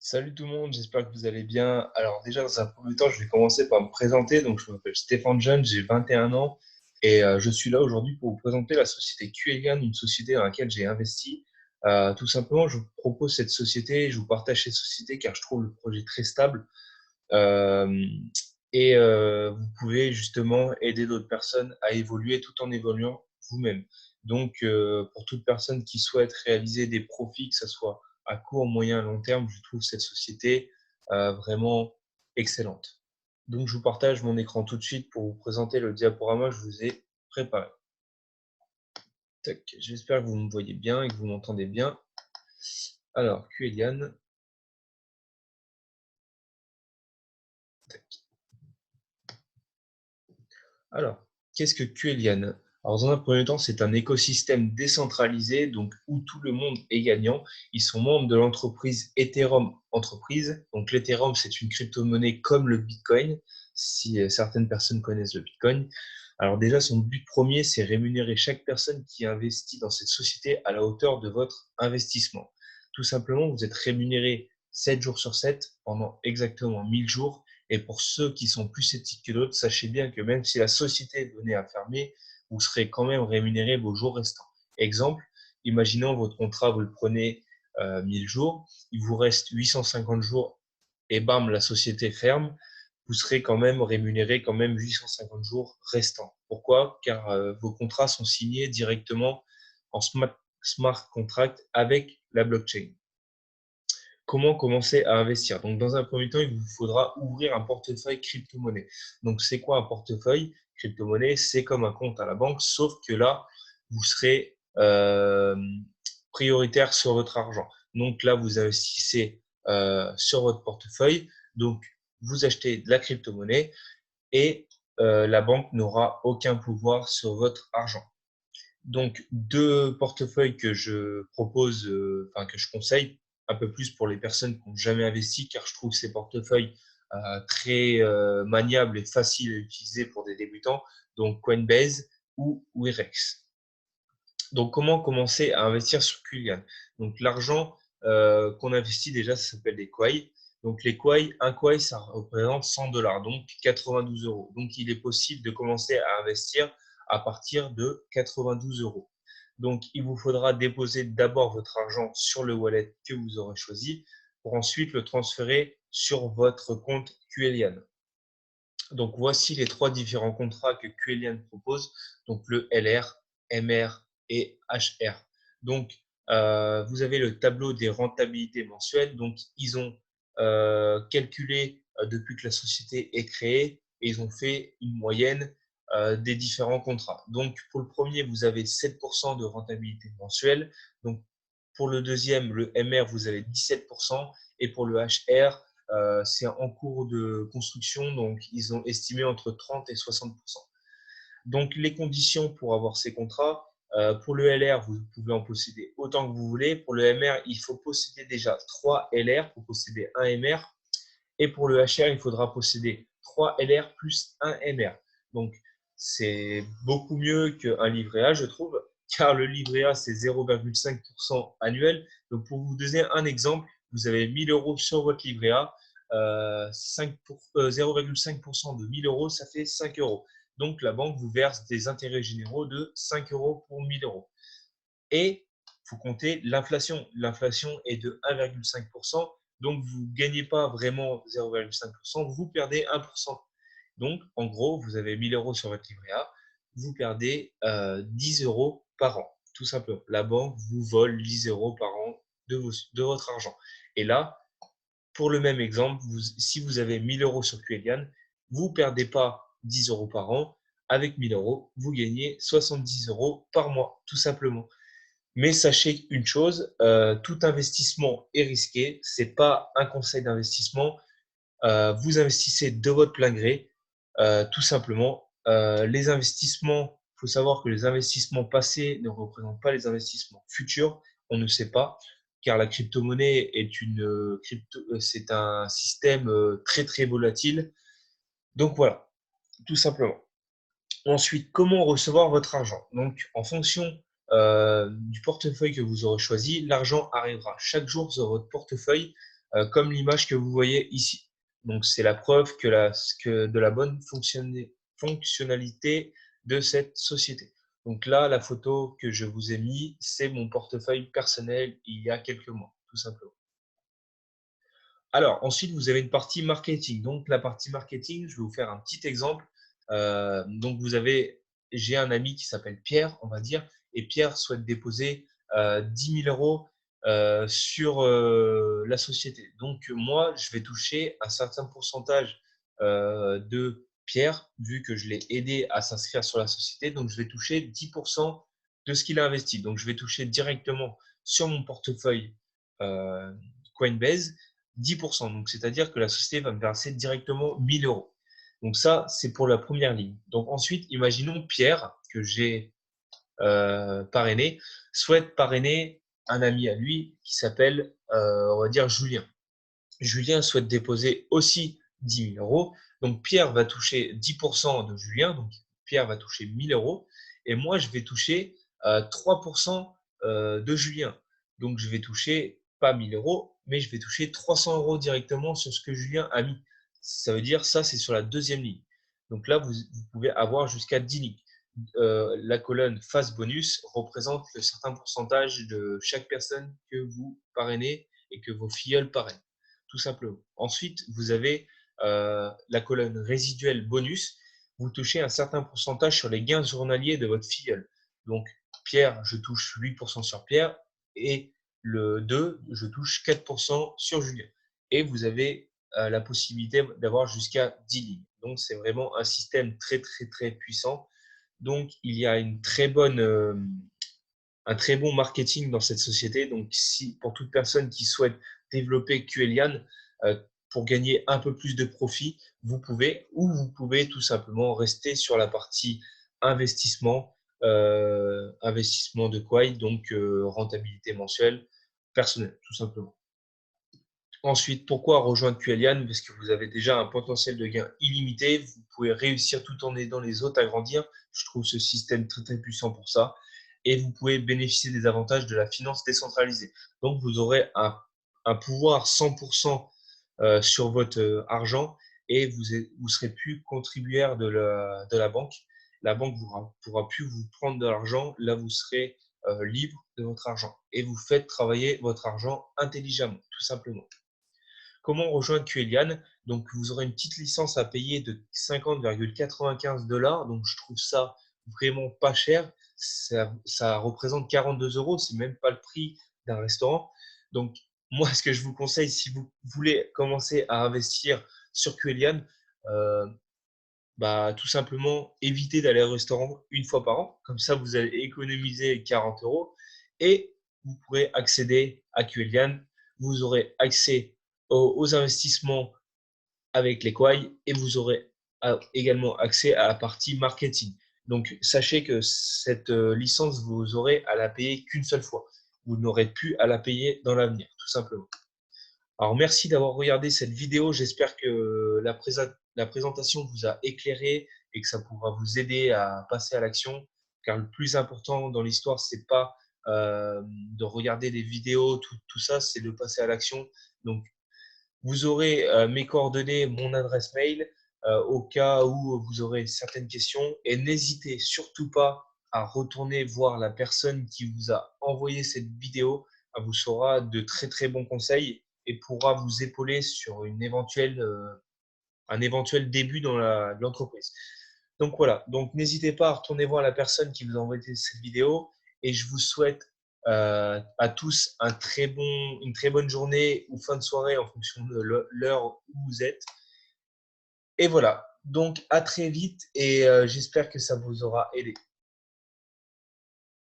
Salut tout le monde, j'espère que vous allez bien. Alors déjà, dans un premier temps, je vais commencer par me présenter. Donc, je m'appelle Stéphane Jeune, j'ai 21 ans et je suis là aujourd'hui pour vous présenter la société QElian, une société dans laquelle j'ai investi. Tout simplement, je vous propose cette société, je vous partage cette société car je trouve le projet très stable euh, et vous pouvez justement aider d'autres personnes à évoluer tout en évoluant vous-même. Donc, pour toute personne qui souhaite réaliser des profits, que ce soit à court, moyen, long terme, je trouve cette société vraiment excellente. Donc, je vous partage mon écran tout de suite pour vous présenter le diaporama que je vous ai préparé. Tac, j'espère que vous me voyez bien et que vous m'entendez bien. Alors, QElian. Alors, qu'est-ce que QElian? Alors, dans un premier temps, c'est un écosystème décentralisé, donc où tout le monde est gagnant. Ils sont membres de l'entreprise Ethereum Entreprise. Donc, l'Ethereum, c'est une crypto-monnaie comme le Bitcoin, si certaines personnes connaissent le Bitcoin. Alors déjà, son but premier, c'est rémunérer chaque personne qui investit dans cette société à la hauteur de votre investissement. Tout simplement, vous êtes rémunéré 7 jours sur 7 pendant exactement 1000 jours. Et pour ceux qui sont plus sceptiques que d'autres, sachez bien que même si la société venait à fermer, vous serez quand même rémunéré vos jours restants. Exemple, imaginons votre contrat, vous le prenez 1000 jours, il vous reste 850 jours et bam, la société ferme, vous serez quand même rémunéré quand même 850 jours restants. Pourquoi? Car vos contrats sont signés directement en smart contract avec la blockchain. Comment commencer à investir? Donc, dans un premier temps, il vous faudra ouvrir un portefeuille crypto-monnaie. Donc, c'est quoi un portefeuille crypto-monnaie? C'est comme un compte à la banque, sauf que là, vous serez prioritaire sur votre argent. Donc là, vous investissez sur votre portefeuille. Donc, vous achetez de la crypto-monnaie et la banque n'aura aucun pouvoir sur votre argent. Donc, deux portefeuilles que je propose, enfin que je conseille, un peu plus pour les personnes qui n'ont jamais investi, car je trouve ces portefeuilles très maniables et faciles à utiliser pour des débutants, donc Coinbase ou Wirex. Donc, comment commencer à investir sur Qlian? Donc, l'argent qu'on investit déjà, ça s'appelle des Kwai. Donc, les Kwai, un Kwai, ça représente 100 dollars, donc 92 euros. Donc, il est possible de commencer à investir à partir de 92 euros. Donc, il vous faudra déposer d'abord votre argent sur le wallet que vous aurez choisi pour ensuite le transférer sur votre compte QLian. Donc, voici les trois différents contrats que QLian propose. Donc, le LR, MR et HR. Donc, vous avez le tableau des rentabilités mensuelles. Donc, ils ont calculé depuis que la société est créée et ils ont fait une moyenne des différents contrats. Donc, pour le premier, vous avez 7% de rentabilité mensuelle. Donc, pour le deuxième, le MR, vous avez 17%. Et pour le HR, c'est en cours de construction, donc ils ont estimé entre 30 et 60%. Donc les conditions pour avoir ces contrats, pour le LR, vous pouvez en posséder autant que vous voulez. Pour le MR, il faut posséder déjà 3 LR pour posséder un MR. Et pour le HR, il faudra posséder 3 LR plus un MR. Donc c'est beaucoup mieux qu'un livret A, je trouve, car le livret A, c'est 0,5% annuel. Donc pour vous donner un exemple, vous avez 1000 euros sur votre livret A, 0,5% de 1000 euros, ça fait 5 euros. Donc la banque vous verse des intérêts généraux de 5 euros pour 1000 euros. Et il faut compter l'inflation. L'inflation est de 1,5%, donc vous ne gagnez pas vraiment 0,5%, vous perdez 1%. Donc en gros, vous avez 1000 euros sur votre livret A, vous perdez 10 euros par an, tout simplement. La banque vous vole 10 euros par an de votre argent. Et là, pour le même exemple, si vous avez 1000 euros sur QElian, vous ne perdez pas 10 euros par an. Avec 1000 euros, vous gagnez 70 euros par mois, tout simplement. Mais sachez une chose, tout investissement est risqué. C'est pas un conseil d'investissement. Vous investissez de votre plein gré, tout simplement. Les investissements, il faut savoir que les investissements passés ne représentent pas les investissements futurs. On ne sait pas, car la crypto-monnaie est c'est un système très très volatile. Donc voilà, tout simplement. Ensuite, comment recevoir votre argent? Donc, en fonction du portefeuille que vous aurez choisi, l'argent arrivera chaque jour sur votre portefeuille comme l'image que vous voyez ici. Donc, c'est la preuve de la bonne fonctionnalité de cette société. Donc là, la photo que je vous ai mis, c'est mon portefeuille personnel il y a quelques mois, tout simplement. Alors, ensuite, vous avez une partie marketing. Donc, la partie marketing, je vais vous faire un petit exemple. Donc, j'ai un ami qui s'appelle Pierre, on va dire, et Pierre souhaite déposer 10 000 euros sur la société. Donc, moi, je vais toucher un certain pourcentage de Pierre, vu que je l'ai aidé à s'inscrire sur la société. Donc, je vais toucher 10% de ce qu'il a investi. Donc, je vais toucher directement sur mon portefeuille Coinbase 10%. Donc, c'est-à-dire que la société va me verser directement 1000 euros. Donc, ça, c'est pour la première ligne. Donc, ensuite, imaginons Pierre, que j'ai parrainé, souhaite parrainer un ami à lui qui s'appelle, on va dire, Julien. Julien souhaite déposer aussi 10 000 euros. Donc, Pierre va toucher 10% de Julien. Donc, Pierre va toucher 1000 euros. Et moi, je vais toucher 3% de Julien. Donc, je vais toucher pas 1000 euros, mais je vais toucher 300 euros directement sur ce que Julien a mis. Ça veut dire, ça, c'est sur la deuxième ligne. Donc là, vous pouvez avoir jusqu'à 10 lignes. La colonne face bonus représente le certain pourcentage de chaque personne que vous parrainez et que vos filleuls parrainent, tout simplement. Ensuite, vous avez la colonne résiduelle bonus. Vous touchez un certain pourcentage sur les gains journaliers de votre filleul. Donc, Pierre, je touche 8% sur Pierre et le 2, je touche 4% sur Julien. Et vous avez la possibilité d'avoir jusqu'à 10 lignes. Donc, c'est vraiment un système très, très, très puissant. Donc, il y a un très bon marketing dans cette société. Donc, si pour toute personne qui souhaite développer QLian pour gagner un peu plus de profit, vous pouvez tout simplement rester sur la partie investissement, investissement de quoi, donc rentabilité mensuelle personnelle, tout simplement. Ensuite, pourquoi rejoindre QLian? Parce que vous avez déjà un potentiel de gain illimité. Vous pouvez réussir tout en aidant les autres à grandir. Je trouve ce système très, très puissant pour ça. Et vous pouvez bénéficier des avantages de la finance décentralisée. Donc, vous aurez un pouvoir 100% sur votre argent et vous serez plus contribuaire de la banque. La banque ne pourra plus vous prendre de l'argent. Là, vous serez libre de votre argent et vous faites travailler votre argent intelligemment, tout simplement. Comment rejoindre QLian? Donc, vous aurez une petite licence à payer de 50,95 $. Donc, je trouve ça vraiment pas cher. Ça représente 42 euros. C'est même pas le prix d'un restaurant. Donc, moi, ce que je vous conseille, si vous voulez commencer à investir sur QLian, euh, tout simplement éviter d'aller au restaurant une fois par an. Comme ça, vous allez économiser 40 euros et vous pourrez accéder à QLian. Vous aurez accès aux investissements avec les Quai et vous aurez également accès à la partie marketing. Donc, sachez que cette licence, vous aurez à la payer qu'une seule fois. Vous n'aurez plus à la payer dans l'avenir, tout simplement. Alors, merci d'avoir regardé cette vidéo. J'espère que la présentation vous a éclairé et que ça pourra vous aider à passer à l'action. Car le plus important dans l'histoire, c'est pas de regarder des vidéos, tout ça, c'est de passer à l'action. Donc, vous aurez mes coordonnées, mon adresse mail au cas où vous aurez certaines questions. Et n'hésitez surtout pas à retourner voir la personne qui vous a envoyé cette vidéo. Elle vous saura de très très bons conseils et pourra vous épauler sur un éventuel début dans l'entreprise. Donc voilà, donc n'hésitez pas à retourner voir la personne qui vous a envoyé cette vidéo et je vous souhaite à tous une très bonne journée ou fin de soirée en fonction de l'heure où vous êtes. Et voilà, donc à très vite et j'espère que ça vous aura aidé.